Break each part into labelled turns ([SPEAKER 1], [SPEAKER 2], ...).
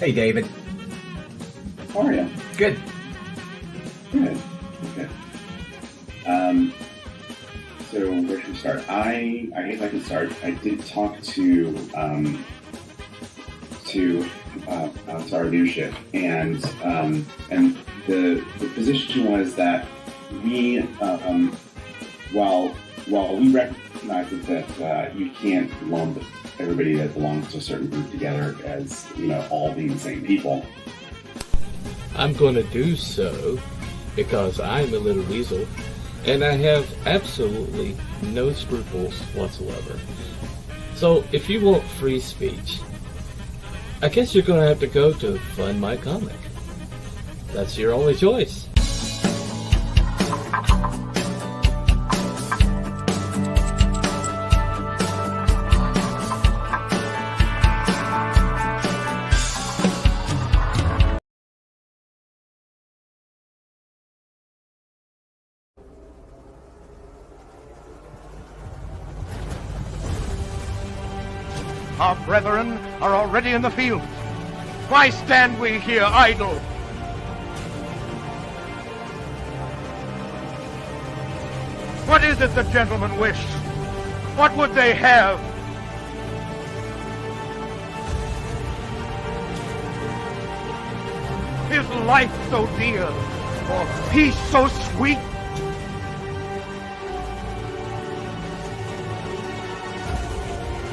[SPEAKER 1] Hey, David.
[SPEAKER 2] How are you?
[SPEAKER 1] Good.
[SPEAKER 2] Good. Okay. So where should we start? I guess I can start. I did talk to our leadership, and the position was that we, while we recognize that you can't lump everybody that belongs to a certain group together as all being the same people.
[SPEAKER 3] I'm going to do so because I'm a little weasel and I have absolutely no scruples whatsoever. So if you want free speech, I guess you're going to have to go to Fund My Comic. That's your only choice.
[SPEAKER 4] Our brethren are already in the field. Why stand we here idle? What is it the gentlemen wish? What would they have? Is life so dear, or peace so sweet?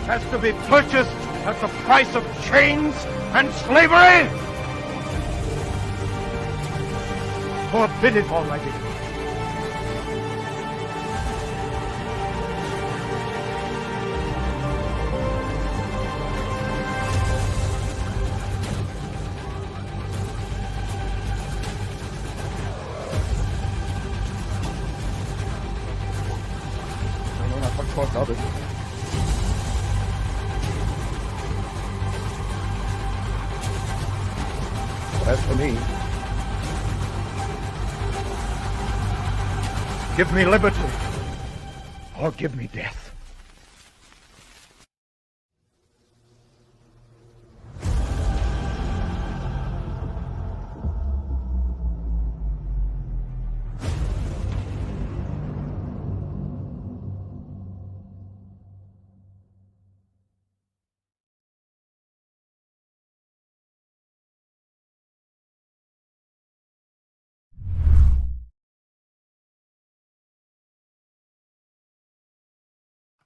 [SPEAKER 4] Has to be purchased at the price of chains and slavery? Forbid it, Almighty. I know not what choice others. As for me, give me liberty, or give me death.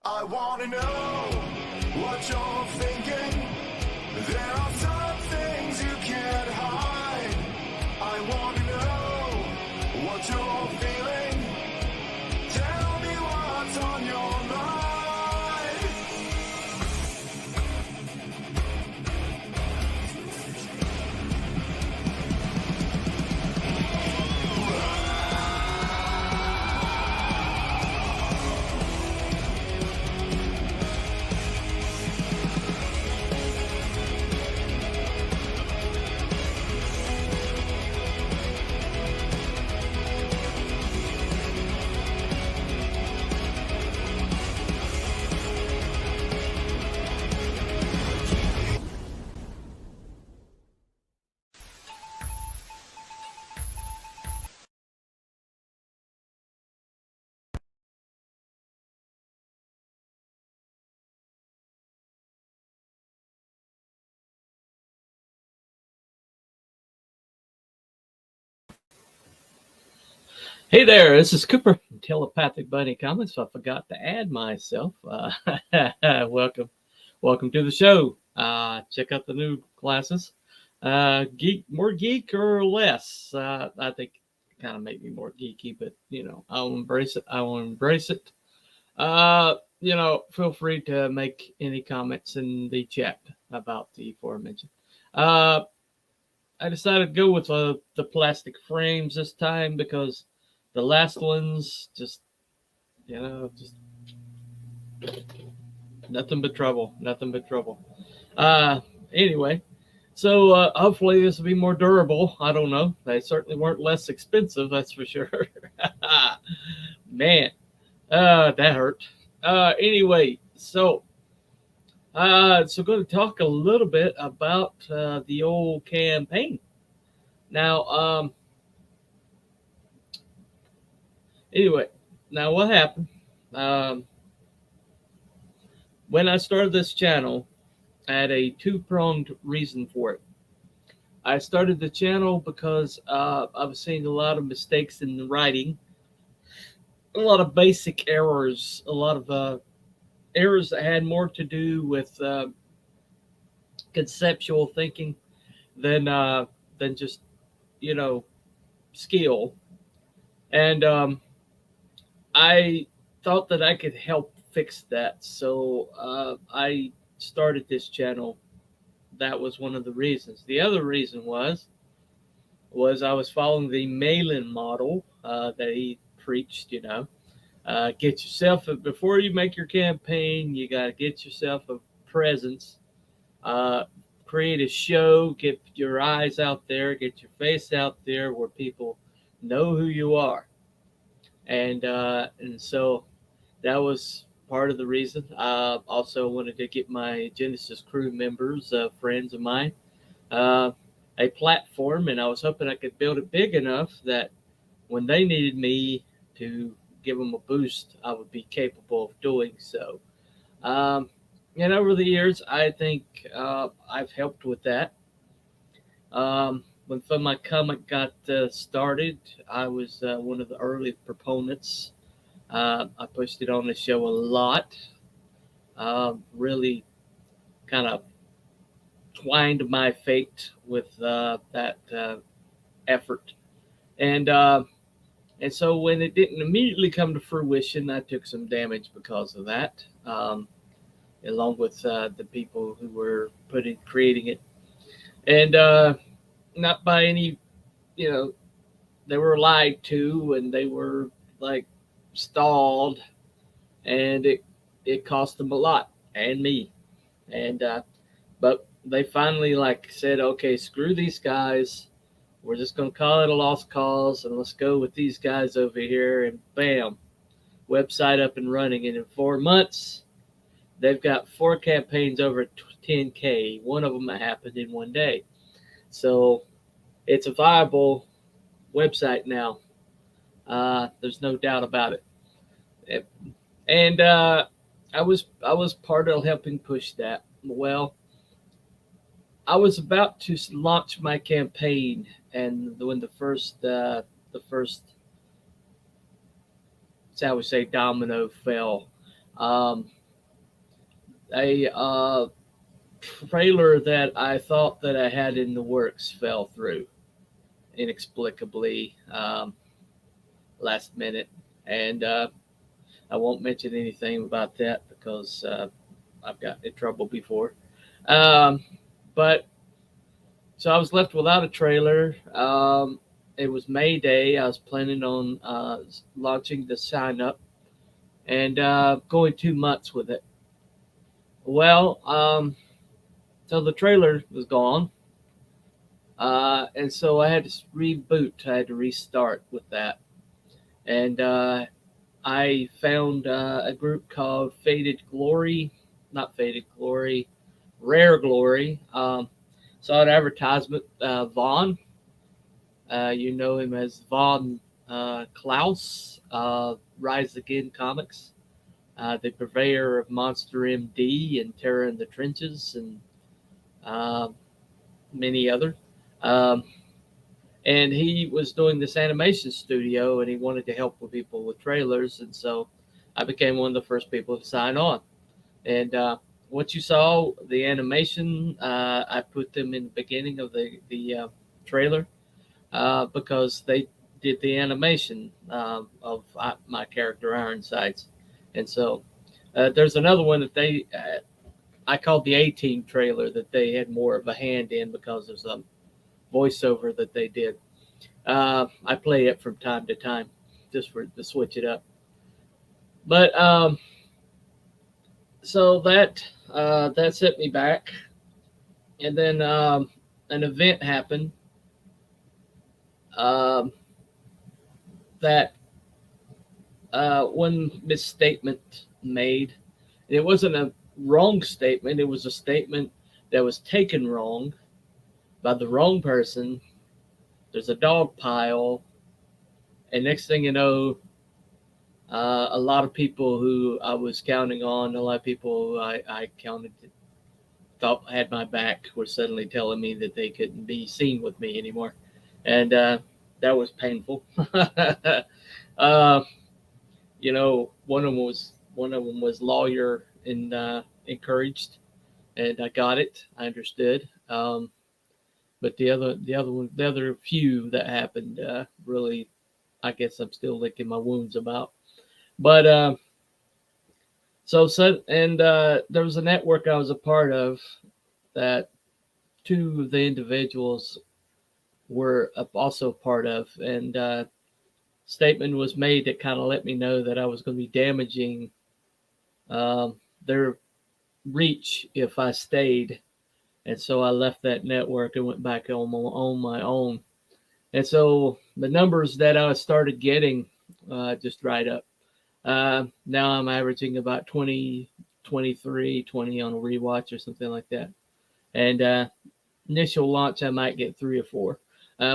[SPEAKER 5] I wanna know what you're thinking. There are some things you can't hide. I wanna know what you're feeling. Tell me what's on your mind.
[SPEAKER 3] Hey there, this is Cooper from Telepathic Bunny Comments. I forgot to add myself. Welcome to the show. Check out the new classes. More geek or less. I think it kind of made me more geeky, but I'll embrace it. I will embrace it. Feel free to make any comments in the chat about the aforementioned. I decided to go with the plastic frames this time because the last ones just nothing but trouble. Anyway, so hopefully this will be more durable. I don't know. They certainly weren't less expensive, that's for sure. Man, that hurt. Anyway, so So going to talk a little bit about the old campaign. Now, anyway, now what happened? Um, when I started this channel, I had a two-pronged reason for it. I started the channel because I was seeing a lot of mistakes in the writing, a lot of basic errors, a lot of errors that had more to do with conceptual thinking than just you know skill. And I thought that I could help fix that, so I started this channel. That was one of the reasons. The other reason was I was following the Malin model that he preached. Get yourself before you make your campaign. You got to get yourself a presence. Uh, Create a show. Get your eyes out there. Get your face out there where people know who you are. And so that was part of the reason. Also wanted to get my Genesis crew members, friends of mine, uh, a platform, and I was hoping I could build it big enough that when they needed me to give them a boost, I would be capable of doing so. Um, and over the years, I think I've helped with that. When my comic got started, I was one of the early proponents. I pushed it on the show a lot. Really kind of twined my fate with that effort. And so when it didn't immediately come to fruition, I took some damage because of that, along with the people who were creating it. And not by any, you know, they were lied to and they were like stalled, and it cost them a lot and me. And but they finally like said, okay, screw these guys. We're just going to call it a lost cause and let's go with these guys over here. And bam, website up and running. And in 4 months, they've got 4 campaigns over 10K. One of them happened in one day. So it's a viable website now. There's no doubt about it. And I was part of helping push that. Well, I was about to launch my campaign, and when the first, shall we say, domino fell, um, a trailer that I thought that I had in the works fell through inexplicably, last minute, and I won't mention anything about that because I've gotten in trouble before. Um, but So I was left without a trailer. It was May Day. I was planning on launching the sign up and going 2 months with it. Well, so the trailer was gone. And so I had to reboot. I had to restart with that. And I found a group called Faded Glory, not Faded Glory, Rare Glory. Saw an advertisement. Vaughn, you know him as Vaughn Klaus, Rise Again Comics, the purveyor of Monster MD and Terror in the Trenches and uh, many other. Um, and he was doing this animation studio and he wanted to help with people with trailers. And so I became one of the first people to sign on. And what you saw, the animation, I put them in the beginning of the trailer because they did the animation of my character Ironsides. And so there's another one that I called the A Team trailer that they had more of a hand in because of some voiceover that they did. I play it from time to time just to switch it up. But so that set me back, and then an event happened um, that one misstatement made. It wasn't a wrong statement. It was a statement that was taken wrong by the wrong person. There's a dog pile, and next thing you know, a lot of people who I was counting on, a lot of people who I counted thought had my back were suddenly telling me that they couldn't be seen with me anymore, and that was painful. uh, one of them was lawyer and encouraged, and I got it. I understood. But the other few that happened, really, I guess I'm still licking my wounds about. But there was a network I was a part of that two of the individuals were also part of, and statement was made that kind of let me know that I was going to be damaging their reach if I stayed, and so I left that network and went back on my own. And so the numbers that I started getting just dried up. Now I'm averaging about 20, 23, 20 on a rewatch or something like that. And initial launch, I might get 3 or 4,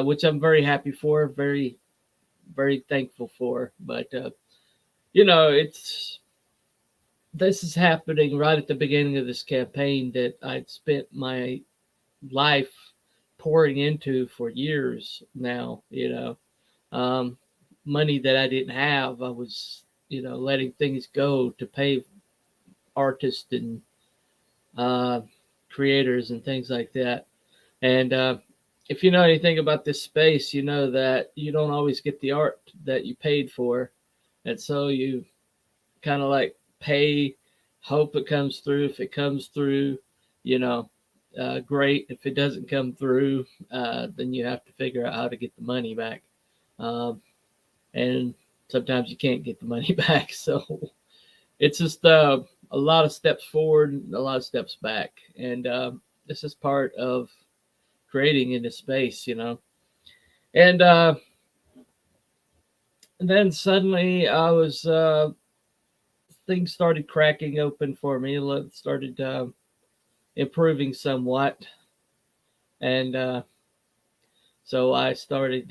[SPEAKER 3] which I'm very happy for, very, very thankful for. But, it's this is happening right at the beginning of this campaign that I'd spent my life pouring into for years now, um, money that I didn't have. I was, letting things go to pay artists and uh, creators and things like that. And if you know anything about this space, you know that you don't always get the art that you paid for. And so you kind of like pay, hope it comes through. If it comes through, you know, great. If it doesn't come through, then you have to figure out how to get the money back. Um, and sometimes you can't get the money back. So it's just a lot of steps forward, and a lot of steps back. And this is part of creating in this space. And then suddenly I was, things started cracking open for me, started improving somewhat. And so I started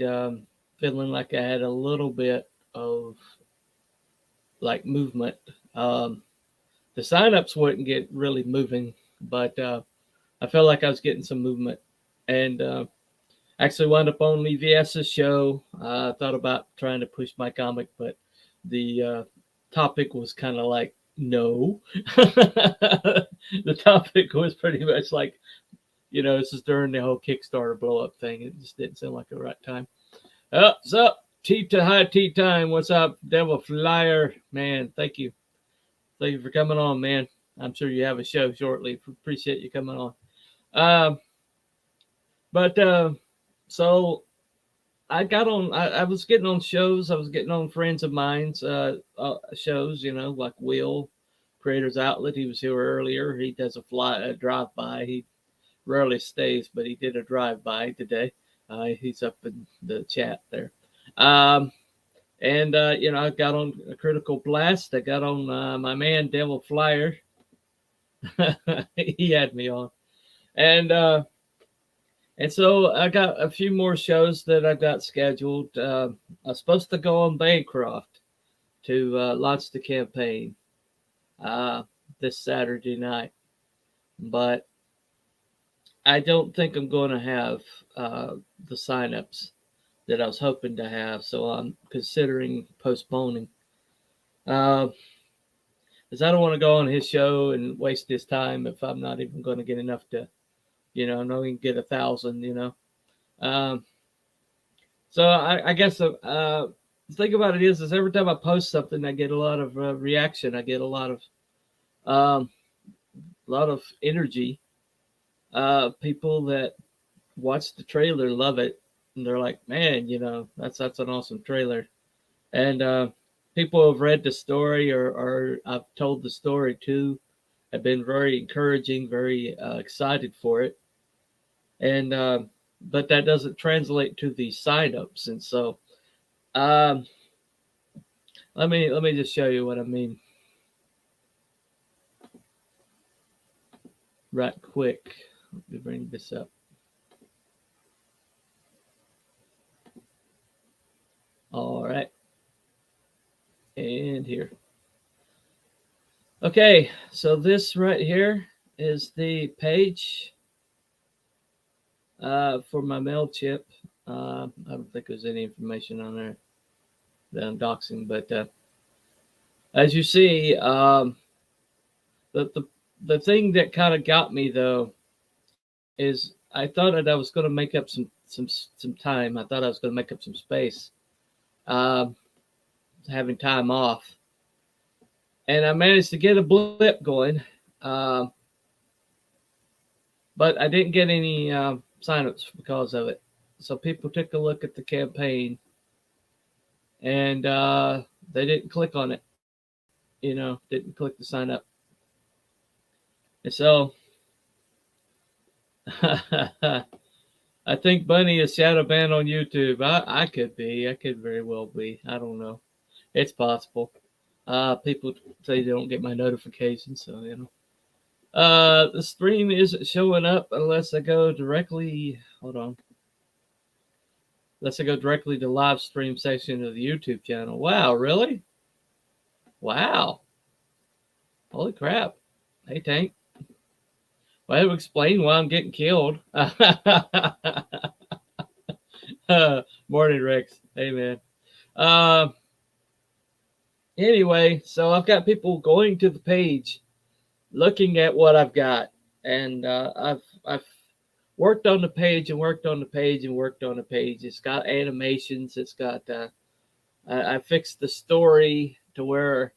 [SPEAKER 3] feeling like I had a little bit of like movement. Um, the signups wouldn't get really moving, but I felt like I was getting some movement. And actually wound up on EVS's show. I thought about trying to push my comic, but the topic was kind of like, no. The topic was pretty much like, this is during the whole Kickstarter blow up thing. It just didn't seem like the right time. What's up? High tea time. What's up, Devil Flyer? Man, thank you. Thank you for coming on, man. I'm sure you have a show shortly. Appreciate you coming on. But so I got on. I was getting on shows. I was getting on friends of mine's shows. Like Will, Creators Outlet. He was here earlier. He does a drive by. He rarely stays, but he did a drive by today. He's up in the chat there. And I got on a Critical Blast. I got on my man Devil Flyer. He had me on, and so I got a few more shows that I got scheduled. I was supposed to go on Bancroft to launch the campaign this Saturday night, but I don't think I'm going to have the signups that I was hoping to have, so I'm considering postponing. Because I don't want to go on his show and waste his time if I'm not even going to get enough to, not even get 1,000. Um, so I guess the thing about it is every time I post something, I get a lot of reaction. I get a lot of energy. People that watch the trailer love it, and they're like, "Man, that's an awesome trailer." And people who have read the story or I've told the story to have been very encouraging, very excited for it. And but that doesn't translate to the signups, and so um, let me just show you what I mean. right quick. Let me bring this up. All right. And here. Okay, so this right here is the page for my MailChimp. I don't think there's any information on there that I'm doxing, but as you see, the thing that kind of got me though is I thought that I was going to make up some time. I thought I was going to make up some space, having time off, and I managed to get a blip going, but I didn't get any signups because of it. So people took a look at the campaign, and they didn't click on it. Didn't click to sign up, and so I think Bunny is shadow banned on YouTube. I could be. I could very well be. I don't know. It's possible. People say they don't get my notifications, so the stream isn't showing up unless I go directly. Hold on. Unless I go directly to live stream section of the YouTube channel. Wow, really? Wow. Holy crap. Hey, Tank. Well, that would explain why I'm getting killed. Morning, Rex. Hey, man. Anyway, so I've got people going to the page, looking at what I've got, and I've worked on the page and worked on the page and worked on the page. It's got animations. It's got I fixed the story to where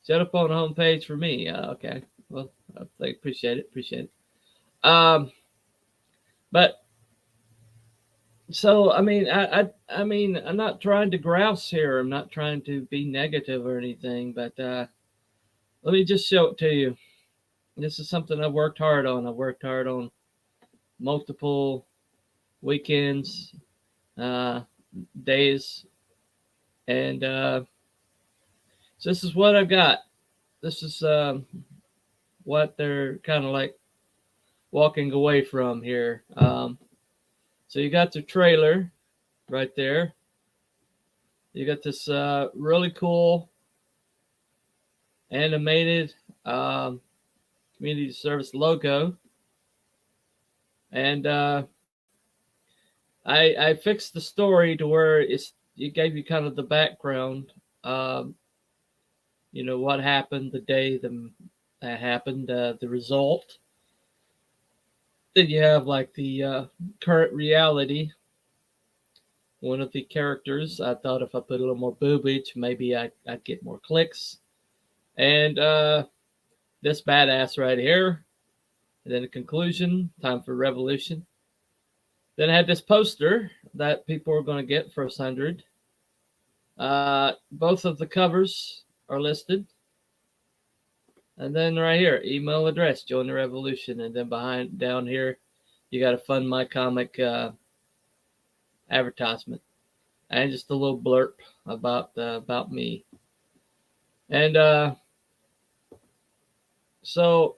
[SPEAKER 3] set up on the home page for me. Okay, well, I appreciate it. But so I mean, I mean, I'm not trying to grouse here. I'm not trying to be negative or anything. But let me just show it to you. This is something I've worked hard on. I've worked hard on multiple weekends, days, and so this is what I've got. This is what they're kind of like walking away from here. So you got the trailer right there. You got this really cool animated community service logo. And I fixed the story to where it gave you kind of the background. What happened the day that happened, the result. Then you have like the current reality. One of the characters, I thought if I put a little more boobage, maybe I'd get more clicks. And this badass right here. And then the conclusion, time for revolution. Then I had this poster that people are going to get for 100. Both of the covers are listed. And then right here, email address, join the revolution. And then down here, you got to fund my comic advertisement. And just a little blurb about me. And so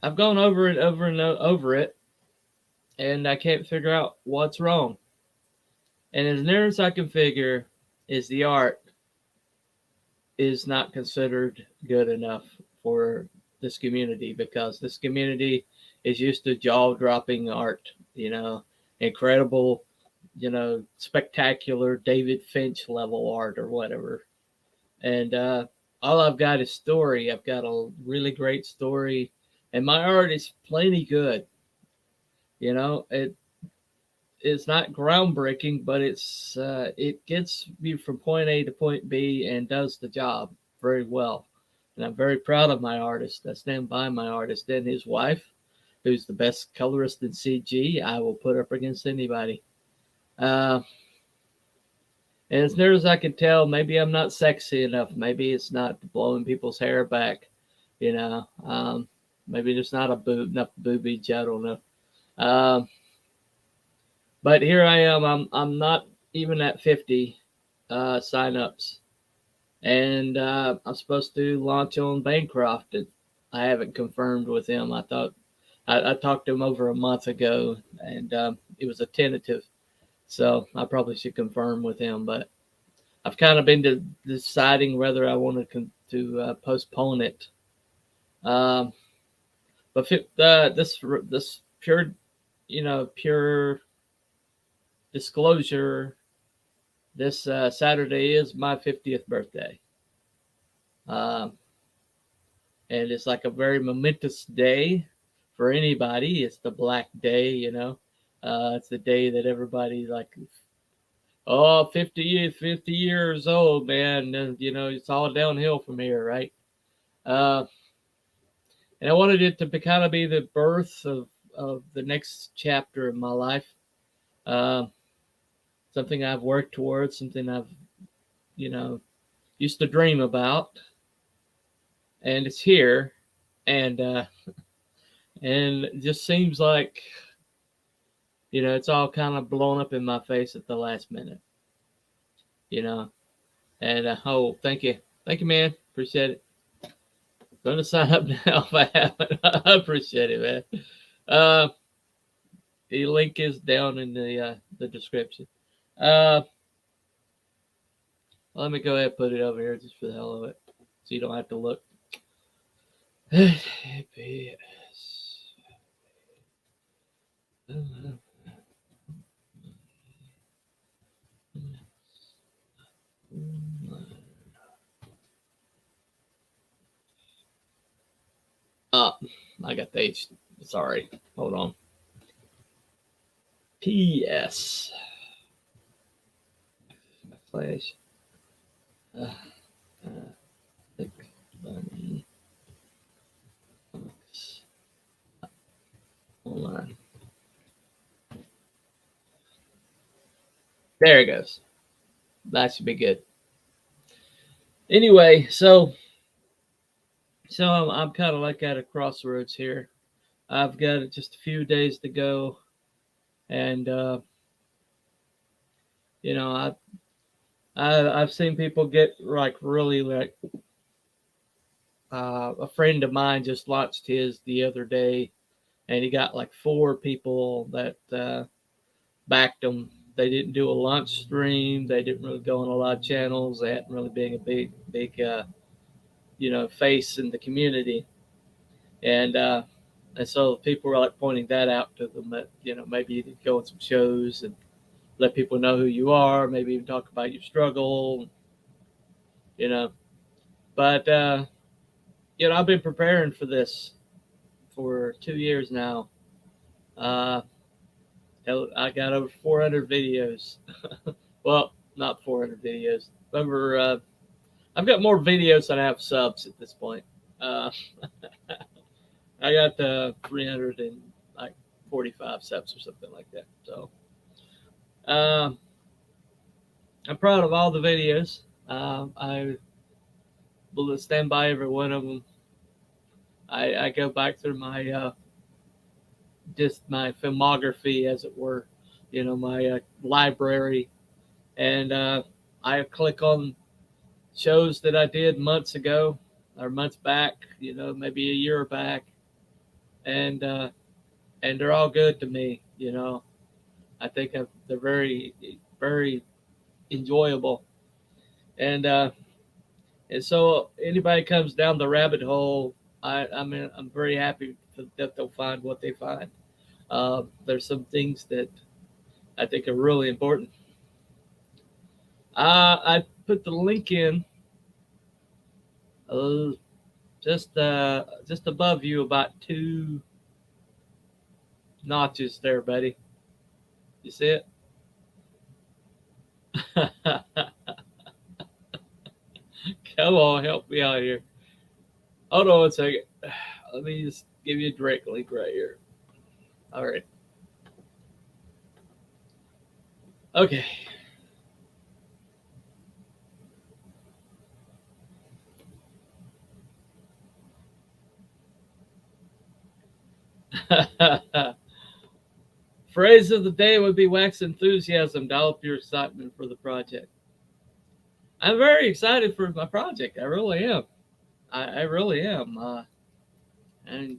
[SPEAKER 3] I've gone over and over and over it, and I can't figure out what's wrong. And as near as I can figure is the art is not considered good enough for this community, because this community is used to jaw-dropping art, incredible, spectacular David Finch level art or whatever. And all I've got is story. I've got a really great story, and my art is plenty good. It's not groundbreaking, but it gets you from point A to point B and does the job very well. And I'm very proud of my artist. I stand by my artist and his wife, who's the best colorist in CG. I will put up against anybody. And as near as I can tell, maybe I'm not sexy enough. Maybe it's not blowing people's hair back. Maybe there's not enough boobage. I don't know. But here I am. I'm not even at 50 signups, And I'm supposed to launch on Bancroft. I haven't confirmed with him. I thought I talked to him over a month ago, and it was a tentative. So I probably should confirm with him. But I've kind of been deciding whether I wanted to postpone it. But this pure, pure disclosure, this Saturday is my 50th birthday. And it's like a very momentous day for anybody. It's the Black Day, it's the day that everybody like, oh, 50 years old, man. And, it's all downhill from here, right? And I wanted it to kind of be the birth of the next chapter of my life. Uh, Something I've worked towards, something I've, used to dream about. And it's here. And it just seems like, it's all kind of blown up in my face at the last minute. And oh, thank you. Thank you, man. Appreciate it. Going to sign up now if I haven't. I appreciate it, man. The link is down in the description. Let me go ahead and put it over here just for the hell of it, so you don't have to look. I got the H. Sorry. Hold on. PS. Flash. Thick bunny. Online. There it goes. That should be good. Anyway, so I'm kind of like at a crossroads here. I've got just a few days to go, and I've seen people get like really like. A friend of mine just launched his the other day, and he got like 4 people that backed him. They didn't do a launch stream. They didn't really go on a lot of channels. They hadn't really been a big face in the community, and so people were like pointing that out to them that maybe you could go on some shows and let people know who you are. Maybe even talk about your struggle. But I've been preparing for this for 2 years now. I got over 400 videos. Well, not 400 videos. Over, I've got more videos than I have subs at this point. I got 345 subs or something like that. So, I'm proud of all the videos. I will stand by every one of them. I go back through my just my filmography, as it were, my library, and I click on shows that I did months ago or months back, maybe a year back, and they're all good to me. I think they're very, very enjoyable, and so anybody comes down the rabbit hole, I'm very happy that they'll find what they find. There's some things that I think are really important. I put the link in just above you, about 2 notches there, buddy. You see it? Come on, help me out here. Hold on a second. Let me just give you a direct link right here. All right. Okay. Phrase of the day would be wax enthusiasm, develop your excitement for the project. I'm very excited for my project. I really am. I really am. And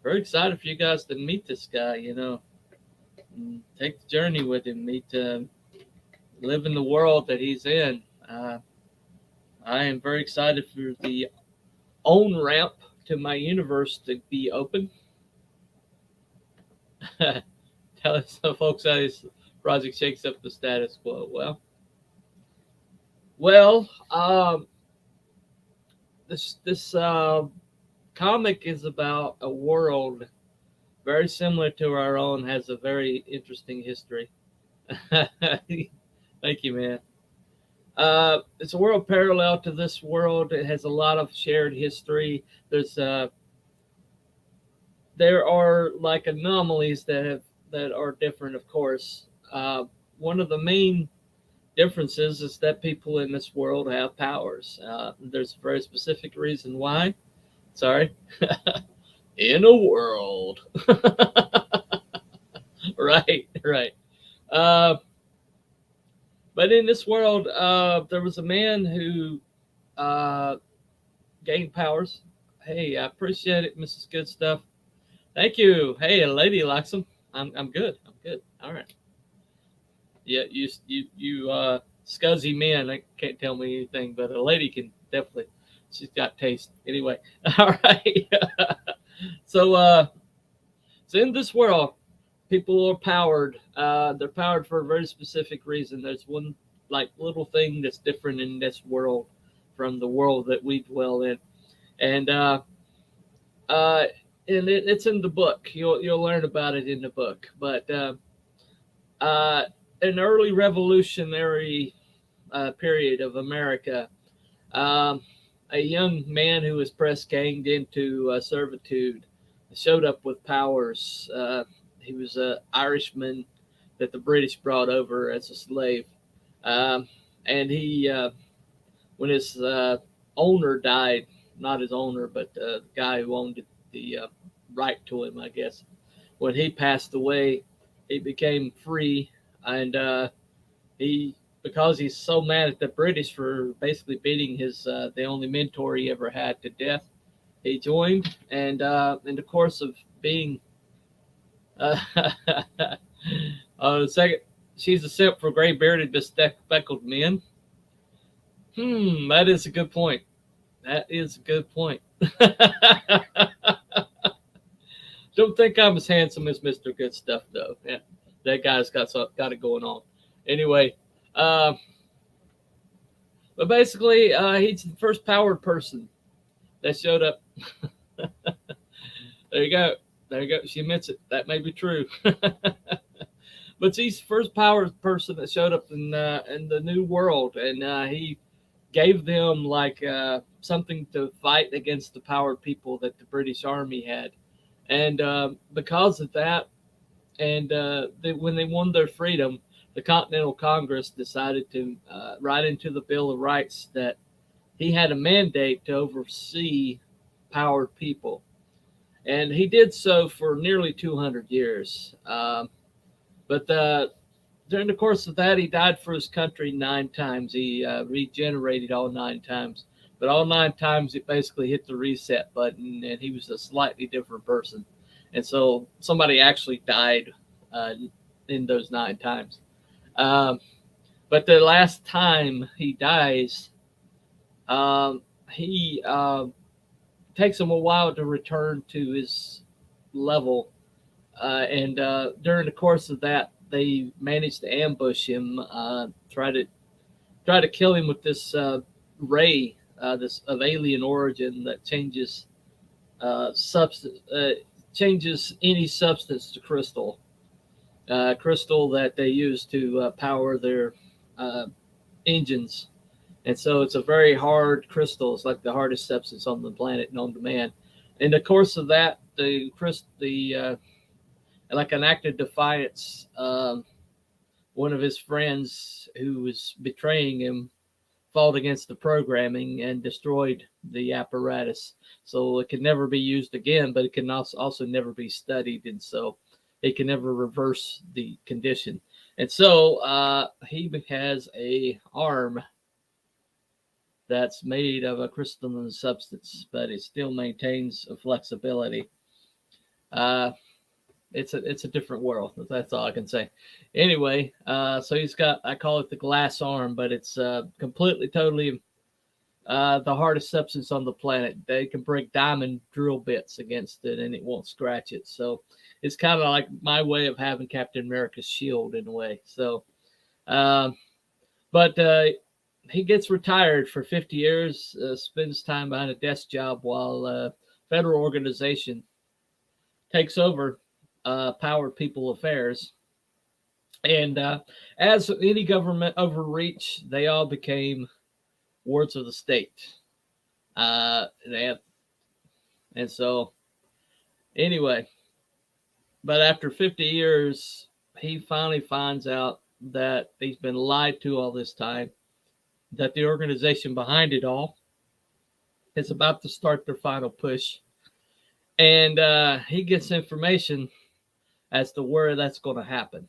[SPEAKER 3] very excited for you guys to meet this guy, and take the journey with him, live in the world that he's in. I am very excited for the on ramp to my universe to be open. Tell some folks how this project shakes up the status quo. Well, this comic is about a world very similar to our own, has a very interesting history. Thank you, man. It's a world parallel to this world. It has a lot of shared history. There are like anomalies that are different, of course. One of the main differences is that people in this world have powers. There's a very specific reason why. Sorry. In a world. Right. Uh, but in this world, there was a man who gained powers. Hey, I appreciate it, Mrs. Good Stuff. Thank you. Hey, a lady likes them. I'm good. I'm good. All right. Yeah, you scuzzy men. I can't tell me anything, but a lady can definitely. She's got taste. Anyway, all right. So in this world, people are powered. They're powered for a very specific reason. There's one like little thing that's different in this world from the world that we dwell in, and it's in the book. You'll learn about it in the book. But an early revolutionary period of America, a young man who was press ganged into servitude showed up with powers. He was an Irishman that the British brought over as a slave. And when his owner died, not his owner, but the guy who owned the right to him, I guess, when he passed away, he became free. And because he's so mad at the British for basically beating the only mentor he ever had to death, he joined. And in the course of being second, she's a simp for gray bearded, bespectacled men. That is a good point. That is a good point. Don't think I'm as handsome as Mr. Good Stuff, though. Yeah, that guy's got it going on. Anyway, but basically, he's the first powered person that showed up. There you go. She admits it. That may be true. But he's the first powered person that showed up in the new world, and he gave them like something to fight against the powered people that the British Army had. And because of that, and when they won their freedom, the Continental Congress decided to write into the Bill of Rights that he had a mandate to oversee powered people. And he did so for nearly 200 years. But during the course of that, he died for his country 9 times. He regenerated all 9 times. But all 9 times, it basically hit the reset button, and he was a slightly different person. And so somebody actually died in those 9 times. But the last time he dies, he takes him a while to return to his level. And during the course of that, they managed to ambush him, try to kill him with this ray, this of alien origin that changes changes any substance to crystal. Crystal that they use to power their engines. And so it's a very hard crystal. It's like the hardest substance on the planet known to man. In the course of that, like an act of defiance, one of his friends who was betraying him fought against the programming and destroyed the apparatus. So it can never be used again, but it can also never be studied. And so it can never reverse the condition. And so he has a arm that's made of a crystalline substance, but it still maintains a flexibility. Uh, it's a different world. That's all I can say. Anyway, so he's got, I call it the glass arm, but it's completely, totally the hardest substance on the planet. They can break diamond drill bits against it, and it won't scratch it. So it's kind of like my way of having Captain America's shield in a way. So, but he gets retired for 50 years, spends time behind a desk job while federal organization takes over Power People Affairs. And as any government overreach, they all became wards of the state. And so, anyway, but after 50 years, he finally finds out that he's been lied to all this time, that the organization behind it all is about to start their final push. And he gets information as to where that's going to happen.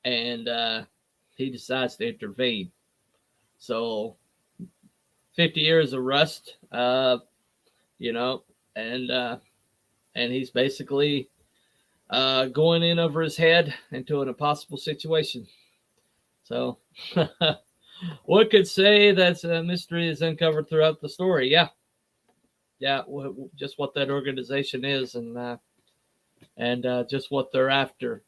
[SPEAKER 3] And he decides to intervene. So 50 years of rust, you know, and he's basically going in over his head into an impossible situation. So one could say that a mystery is uncovered throughout the story. Yeah, just what that organization is, and just what they're after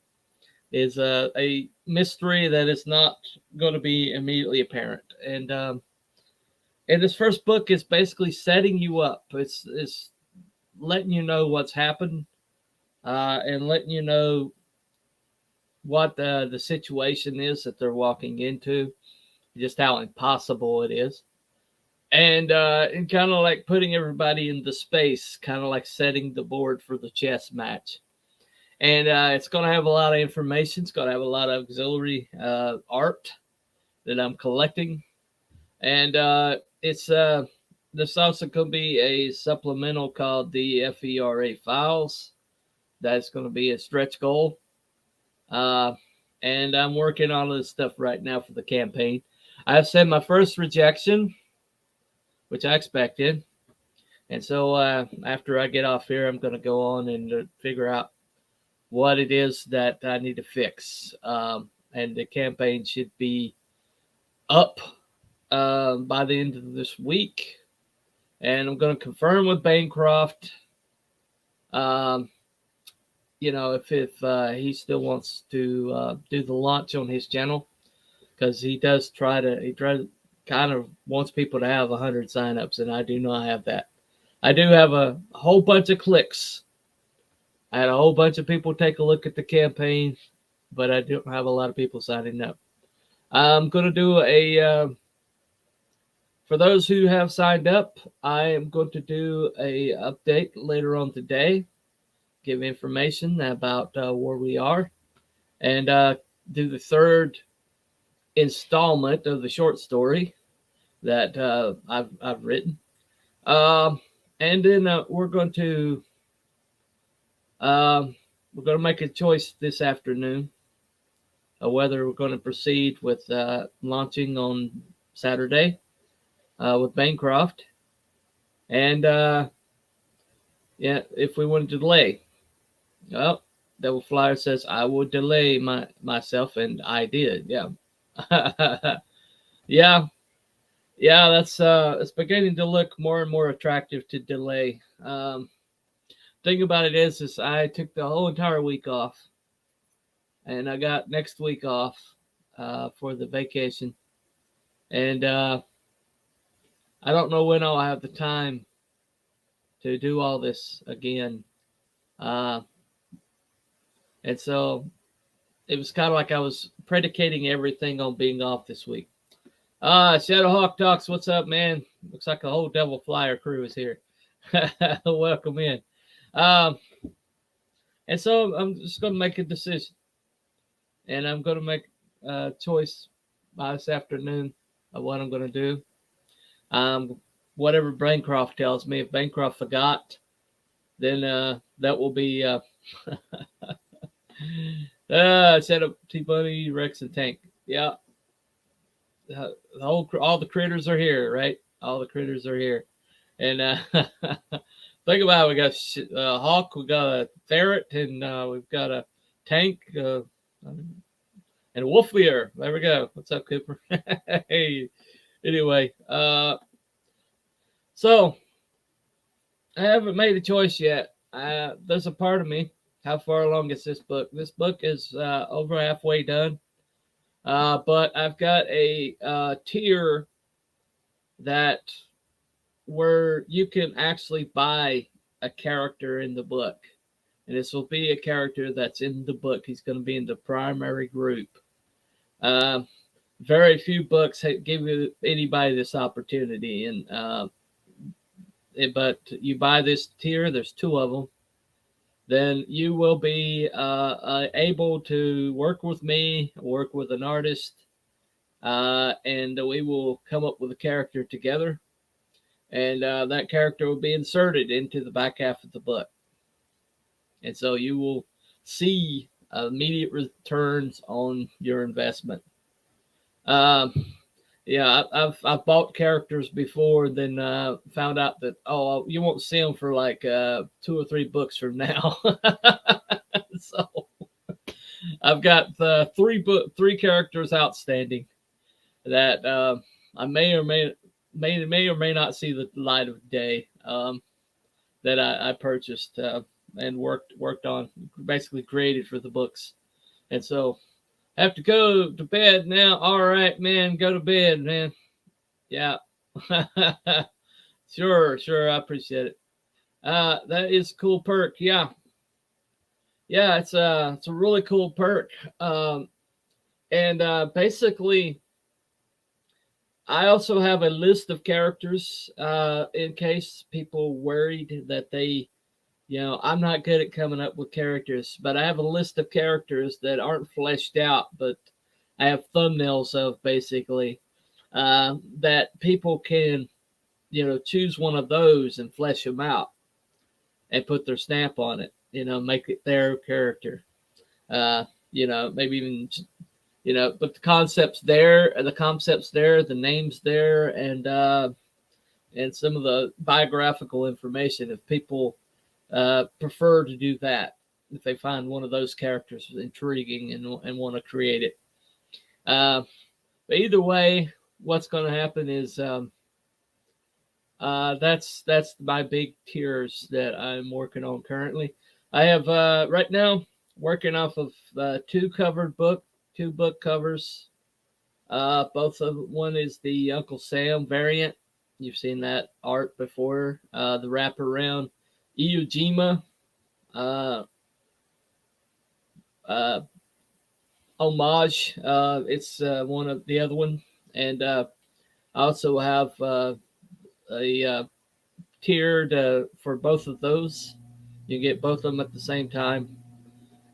[SPEAKER 3] is a mystery that is not going to be immediately apparent. And this first book is basically setting you up. It's letting you know what's happened, and letting you know what the situation is that they're walking into, just how impossible it is. And kind of like putting everybody into space, kind of like setting the board for the chess match. And it's going to have a lot of information. It's going to have a lot of auxiliary art that I'm collecting. And it's there's also going to be a supplemental called the FERA Files. That's going to be a stretch goal. And I'm working on this stuff right now for the campaign. I've sent my first rejection, which I expected. And so after I get off here, I'm going to go on and figure out what it is that I need to fix. And the campaign should be up by the end of this week. And I'm going to confirm with Bancroft, you know, if he still wants to do the launch on his channel, because he kind of wants people to have 100 signups, and I do not have that. I do have a whole bunch of clicks. I had a whole bunch of people take a look at the campaign, but I don't have a lot of people signing up. I'm going to do for those who have signed up, I am going to do a update later on today, give information about where we are, and do the third installment of the short story that I've written. And then we're going to make a choice this afternoon of whether we're going to proceed with launching on Saturday with Bancroft, and if we want to delay. Well, Devil Flyer says I would delay myself, and I did. Yeah. yeah, that's it's beginning to look more and more attractive to delay. Thing about it is I took the whole entire week off, and I got next week off for the vacation, and I don't know when I'll have the time to do all this again. And so it was kind of like I was predicating everything on being off this week. Shadowhawk Talks, what's up, man? Looks like a whole Devil Flyer crew is here. Welcome in. And so I'm just going to make a decision. And I'm going to make a choice by this afternoon of what I'm going to do. Whatever Bancroft tells me. If Bancroft forgot, then that will be... set up T-Bunny, Rex, and Tank. Yeah. all the critters are here, right? All the critters are here, and think about it. We got a hawk, we got a ferret, and we've got a tank, and a wolf ear. There we go. What's up, Cooper? Hey, anyway, so I haven't made a choice yet. There's a part of me. How far along is this book? This book is over halfway done. But I've got a tier that where you can actually buy a character in the book. And this will be a character that's in the book. He's going to be in the primary group. Very few books give anybody this opportunity. But you buy this tier, there's two of them. Then you will be able to work with me, work with an artist, and we will come up with a character together. And that character will be inserted into the back half of the book. And so you will see immediate returns on your investment. Yeah, I've bought characters before, then found out that you won't see them for like 2 or 3 books from now. So I've got three characters outstanding that I may or may not see the light of day, that I purchased and worked on, basically created for the books. And so I have to go to bed now. All right, man, go to bed, man. Yeah. Sure, I appreciate it. That is a cool perk. Yeah, it's a really cool perk. And basically, I also have a list of characters in case people worried that I'm not good at coming up with characters, but I have a list of characters that aren't fleshed out, but I have thumbnails of, basically, that people can, choose one of those and flesh them out and put their stamp on it, make it their character. Maybe even, but the concepts there, the names there, and some of the biographical information, if people prefer to do that, if they find one of those characters intriguing and want to create it. But either way, what's going to happen is that's my big tiers that I'm working on currently. I have right now working off of two book covers. Both of one is the Uncle Sam variant. You've seen that art before. The wraparound Iwo Jima homage. It's one of the other one, and I also have a tiered for both of those. You get both of them at the same time,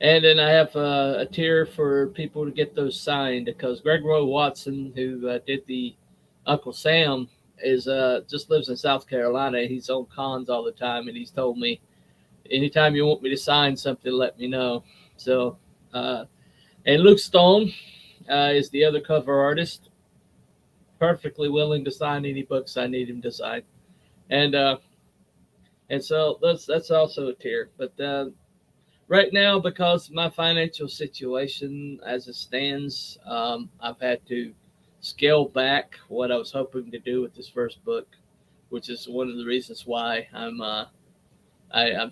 [SPEAKER 3] and then I have a tier for people to get those signed, because Greg Roy Watson, who did the Uncle Sam, is just lives in South Carolina. He's on cons all the time, and he's told me, anytime you want me to sign something, let me know. So, and Luke Stone is the other cover artist, perfectly willing to sign any books I need him to sign, and so that's also a tier. But right now, because of my financial situation as it stands, I've had to scale back what I was hoping to do with this first book, which is one of the reasons why I'm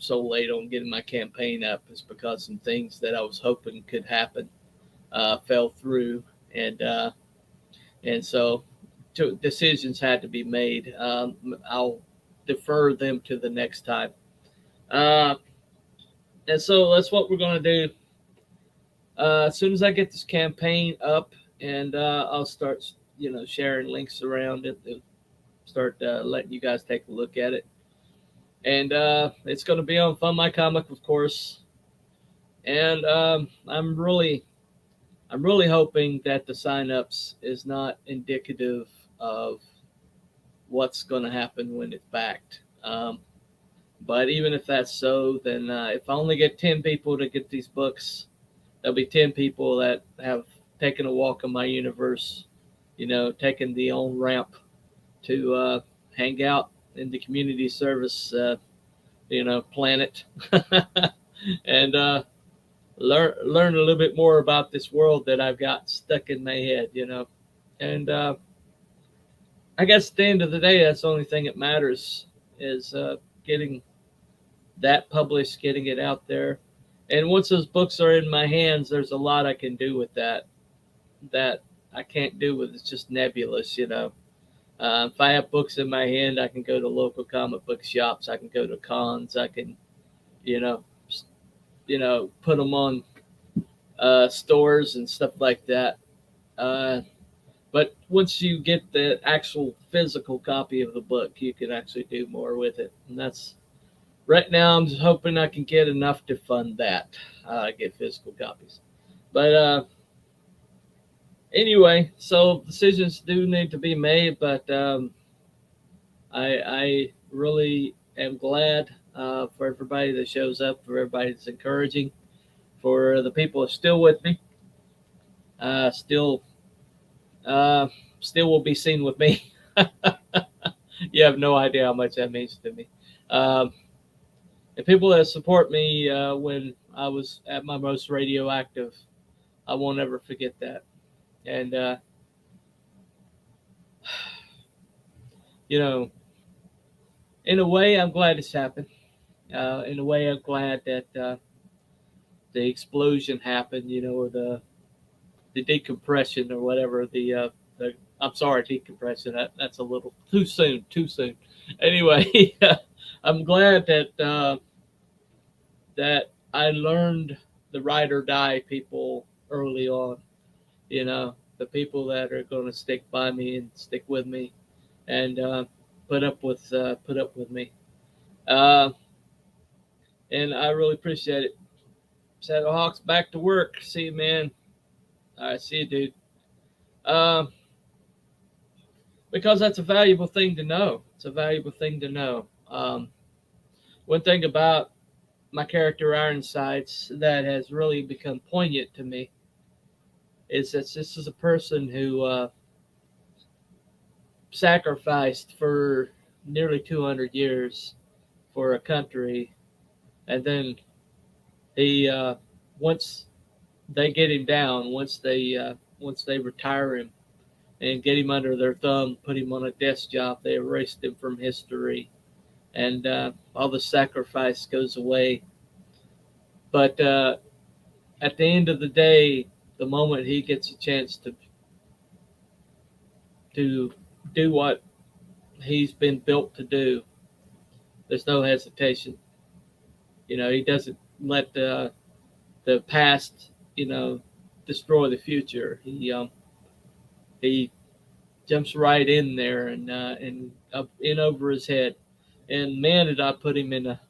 [SPEAKER 3] so late on getting my campaign up, is because some things that I was hoping could happen fell through, and so decisions had to be made. I'll defer them to the next time. And so that's what we're going to do. As soon as I get this campaign up, and I'll start, sharing links around it, and start letting you guys take a look at it. And it's going to be on Fund My Comic, of course. And I'm really hoping that the signups is not indicative of what's going to happen when it's backed. But even if that's so, then if I only get 10 people to get these books, there'll be 10 people that have taken a walk in my universe taking the on ramp to hang out in the community service, planet, and learn a little bit more about this world that I've got stuck in my head. And I guess at the end of the day, that's the only thing that matters is getting that published, getting it out there. And once those books are in my hands, there's a lot I can do with that I can't do with it's just nebulous. If I have books in my hand, I can go to local comic book shops. I can go to cons. I can, you know, put them on stores and stuff like that. But once you get the actual physical copy of the book, you can actually do more with it. And that's right now. I'm just hoping I can get enough to fund that. Get physical copies. But anyway, so decisions do need to be made. But I really am glad for everybody that shows up, for everybody that's encouraging, for the people that are still with me, still will be seen with me. You have no idea how much that means to me. And people that support me when I was at my most radioactive, I won't ever forget that. And in a way, I'm glad it's happened. In a way, I'm glad that the explosion happened, or the decompression or whatever. The I'm sorry, decompression. That's a little too soon. Too soon. Anyway, I'm glad that that I learned the ride or die people early on. The people that are going to stick by me and stick with me, and put up with me. Uh, and I really appreciate it. Shadowhawks, back to work. See you, man. All right, see you, dude. Because that's a valuable thing to know. It's a valuable thing to know. One thing about my character Ironsides that has really become poignant to me is that this is a person who sacrificed for nearly 200 years for a country, and then he once they get him down, once they retire him and get him under their thumb, put him on a desk job, they erased him from history, and all the sacrifice goes away. But at the end of the day, the moment he gets a chance to do what he's been built to do, there's no hesitation. He doesn't let the past, destroy the future. He jumps right in there and up in over his head. And man, did I put him in a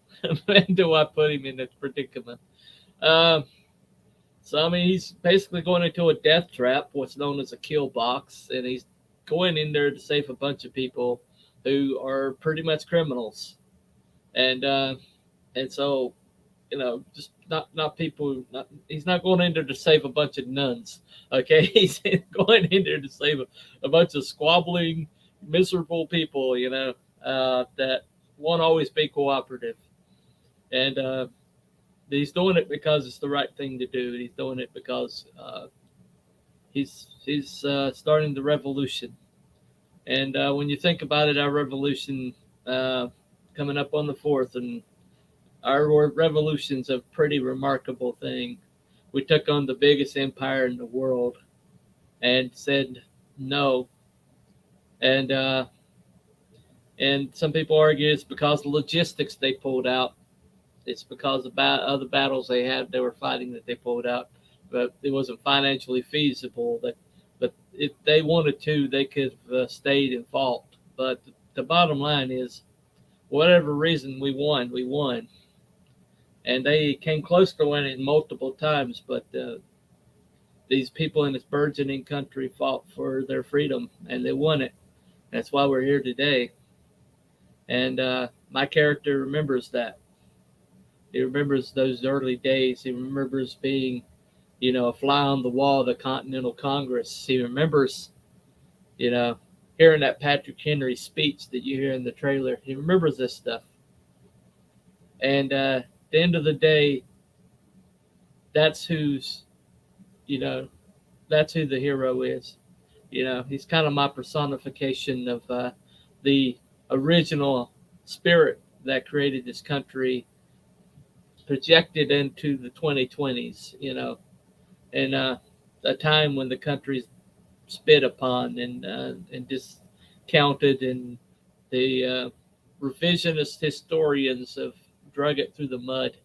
[SPEAKER 3] man, do I put him in a predicament. So I mean, he's basically going into a death trap, what's known as a kill box, and he's going in there to save a bunch of people who are pretty much criminals, and so just not people. He's not going in there to save a bunch of nuns. Okay, he's going in there to save a bunch of squabbling, miserable people. That won't always be cooperative, and he's doing it because it's the right thing to do. He's doing it because he's starting the revolution. And when you think about it, our revolution coming up on the 4th, and our revolution's a pretty remarkable thing. We took on the biggest empire in the world and said no. And some people argue it's because of logistics they pulled out. It's because of other battles they were fighting that they pulled out, but it wasn't financially feasible. But if they wanted to, they could have stayed and fought. But the bottom line is, whatever reason we won. And they came close to winning multiple times, but these people in this burgeoning country fought for their freedom, and they won it. That's why we're here today. And my character remembers that. He remembers those early days. He remembers being, a fly on the wall of the Continental Congress. He remembers You know, hearing that Patrick Henry speech that you hear in the trailer, he remembers this stuff. And at the end of the day, that's who's, you know, that's who the hero is. You know, he's kind of my personification of the original spirit that created this country, projected into the 2020s. You know, and a time when the country's spit upon and discounted, and the revisionist historians have drug it through the mud.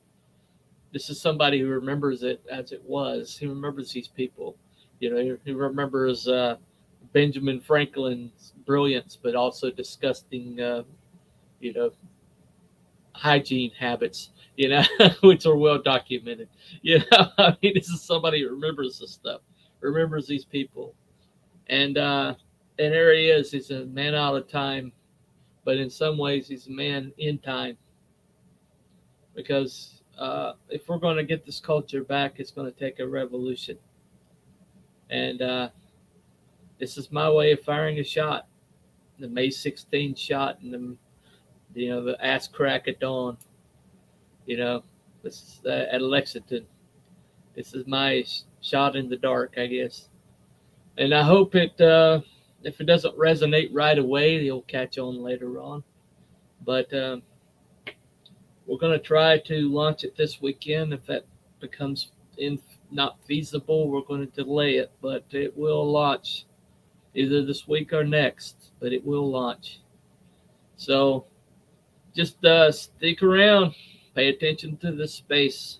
[SPEAKER 3] This is somebody who remembers it as it was. He remembers these people. You know, he remembers Benjamin Franklin's brilliance, but also disgusting, you know, hygiene habits, you know, which are well documented. You know, I mean, this is somebody who remembers this stuff, remembers these people. And there he is. He's a man out of time, but in some ways, he's a man in time. Because if we're going to get this culture back, it's going to take a revolution. And this is my way of firing a shot, the May 16th shot, and the ass crack at dawn. You know, this is at Lexington. This is my shot in the dark, I guess. And I hope it, if it doesn't resonate right away, you'll catch on later on. But we're going to try to launch it this weekend. If that becomes not feasible, we're going to delay it, but it will launch either this week or next, but it will launch. So just stick around, pay attention to this space,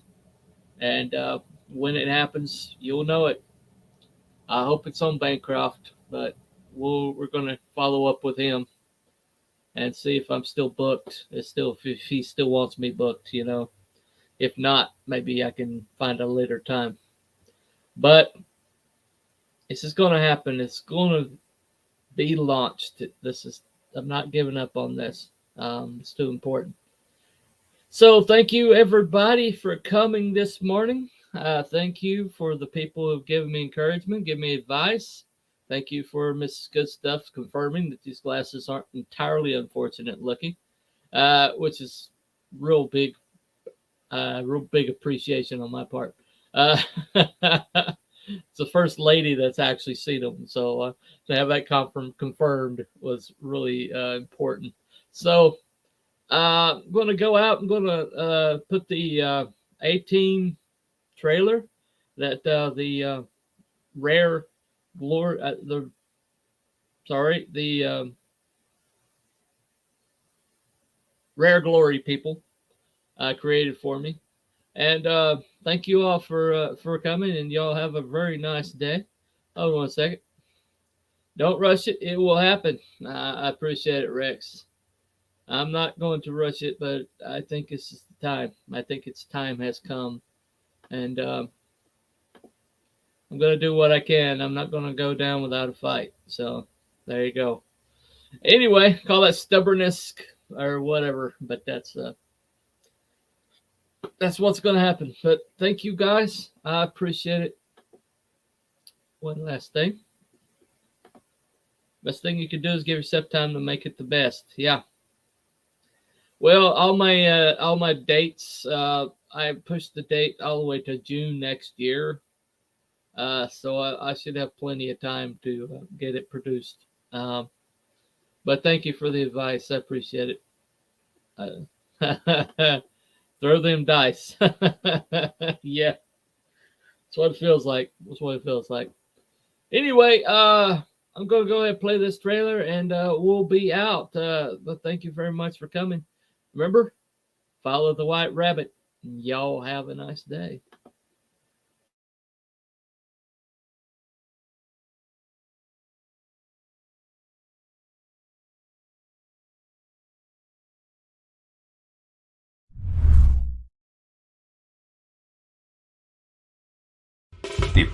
[SPEAKER 3] and when it happens, you'll know it. I hope it's on Bancroft, but we're going to follow up with him and see if I'm still booked. If he still wants me booked, you know. If not, maybe I can find a later time. But this is going to happen. It's going to be launched. I'm not giving up on this. It's too important. So thank you, everybody, for coming this morning. Thank you for the people who've given me encouragement, give me advice. Thank you for Mrs. Good Stuff confirming that these glasses aren't entirely unfortunate looking, which is real big appreciation on my part. It's the first lady that's actually seen them, so to have that confirmed was really important. So I'm going to go out. I'm going to put the A-Team trailer that the Rare Glory, Rare Glory people created for me. And thank you all for coming, and y'all have a very nice day. Hold on a second. Don't rush it. It will happen. I appreciate it, Rex. I'm not going to rush it, but I think it's the time. I think its time has come. And I'm going to do what I can. I'm not going to go down without a fight. So there you go. Anyway, call that stubbornness or whatever, but that's what's going to happen. But thank you, guys. I appreciate it. One last thing. Best thing you can do is give yourself time to make it the best. Yeah. Well, all my dates, I pushed the date all the way to June next year. So I should have plenty of time to get it produced. But thank you for the advice. I appreciate it. Throw them dice. Yeah. That's what it feels like. That's what it feels like. Anyway, I'm going to go ahead and play this trailer, and we'll be out. But thank you very much for coming. Remember, follow the white rabbit. Y'all have a nice day.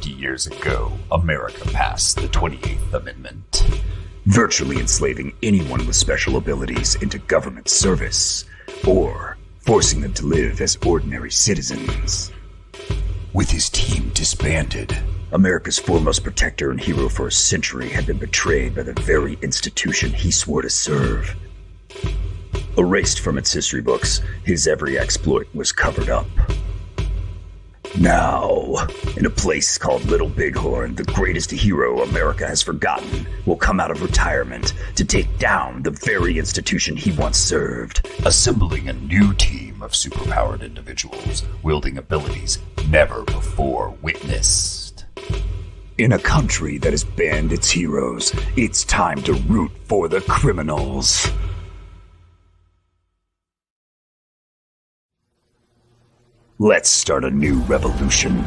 [SPEAKER 1] Years ago, America passed the 28th Amendment,
[SPEAKER 6] virtually enslaving anyone with special abilities into government service, or forcing them to live as ordinary citizens.
[SPEAKER 1] With his team disbanded
[SPEAKER 6] America's foremost protector and hero for a century had been betrayed by the very institution he swore to serve. Erased from its history books, his every exploit was covered up. Now, in a place called Little Bighorn, the greatest hero America has forgotten will come out of retirement to take down the very institution he once served.
[SPEAKER 1] Assembling a new team of superpowered individuals wielding abilities never before witnessed.
[SPEAKER 6] In a country that has banned its heroes, it's time to root for the criminals. Let's start a new revolution.